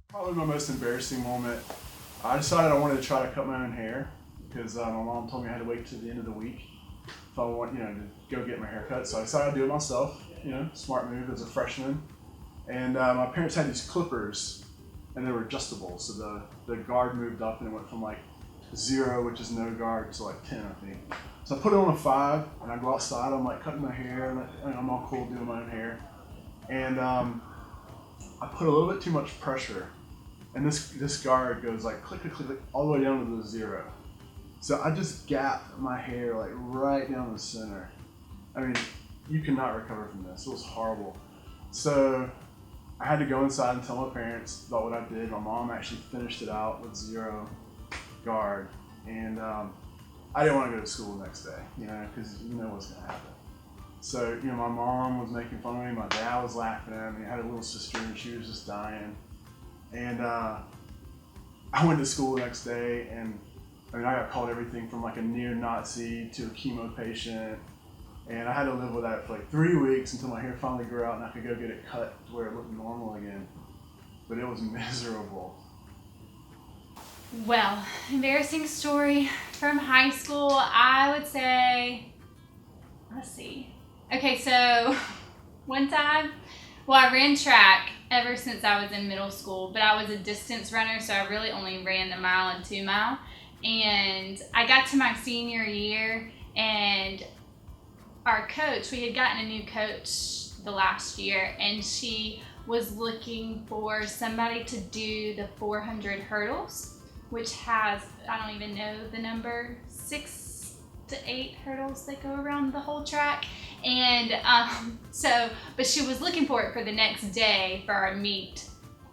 Probably my most embarrassing moment. I decided I wanted to try to cut my own hair because my mom told me I had to wait till the end of the week if I want, to go get my hair cut. So I decided to do it myself. Smart move as a freshman. And my parents had these clippers, and they were adjustable. So the guard moved up, and it went from like 0, which is no guard, to like 10, I think. So I put it on a 5, and I go outside. I'm like cutting my hair, and I'm all cool doing my own hair. And I put a little bit too much pressure. And this guard goes like click, click, click, click, all the way down to the 0. So I just gapped my hair like right down the center. I mean, you cannot recover from this. It was horrible. So I had to go inside and tell my parents about what I did. My mom actually finished it out with 0 guard. And I didn't want to go to school the next day, because you know what's going to happen. So, my mom was making fun of me. My dad was laughing at me. I had a little sister and she was just dying. And I went to school the next day, and I got called everything from like a neo-Nazi to a chemo patient, and I had to live with that for like 3 weeks until my hair finally grew out and I could go get it cut to where it looked normal again. But it was miserable. Well, embarrassing story from high school, I would say, let's see. Okay, so one time, I ran track ever since I was in middle school, but I was a distance runner, so I really only ran the 1 mile and 2 mile. And I got to my senior year, and our coach, we had gotten a new coach the last year, and she was looking for somebody to do the 400 hurdles, which has, I don't even know the number, 6 to 8 hurdles that go around the whole track. And but she was looking for it for the next day for our meet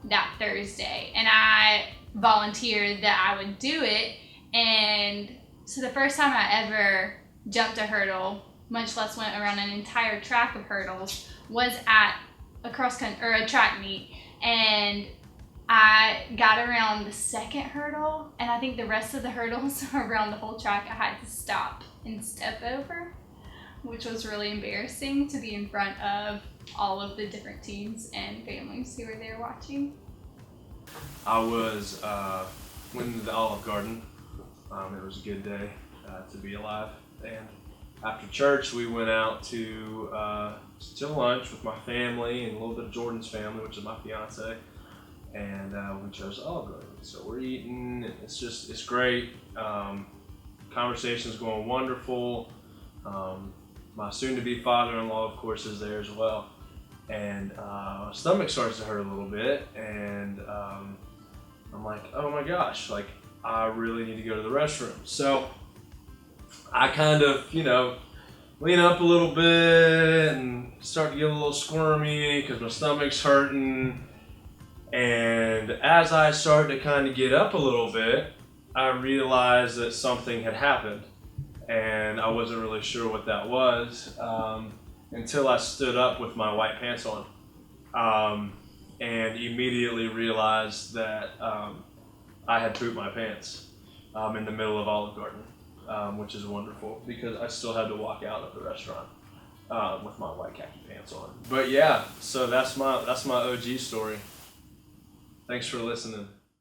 that Thursday. And I volunteered that I would do it. And so the first time I ever jumped a hurdle, much less went around an entire track of hurdles, was at a a track meet. And I got around the second hurdle, and I think the rest of the hurdles around the whole track I had to stop and step over, which was really embarrassing to be in front of all of the different teams and families who were there watching. I was went into the Olive Garden. It was a good day to be alive. And after church, we went out to lunch with my family and a little bit of Jordan's family, which is my fiance. And we chose Olive Garden. So we're eating. It's great. Conversation's going wonderful. My soon-to-be father-in-law, of course, is there as well. And my stomach starts to hurt a little bit, and I'm like, oh my gosh, like I really need to go to the restroom. So I kind of, lean up a little bit and start to get a little squirmy because my stomach's hurting. And as I started to kind of get up a little bit, I realized that something had happened. And I wasn't really sure what that was until I stood up with my white pants on, and immediately realized that I had pooped my pants in the middle of Olive Garden, which is wonderful because I still had to walk out of the restaurant with my white khaki pants on. But yeah, so that's my OG story. Thanks for listening.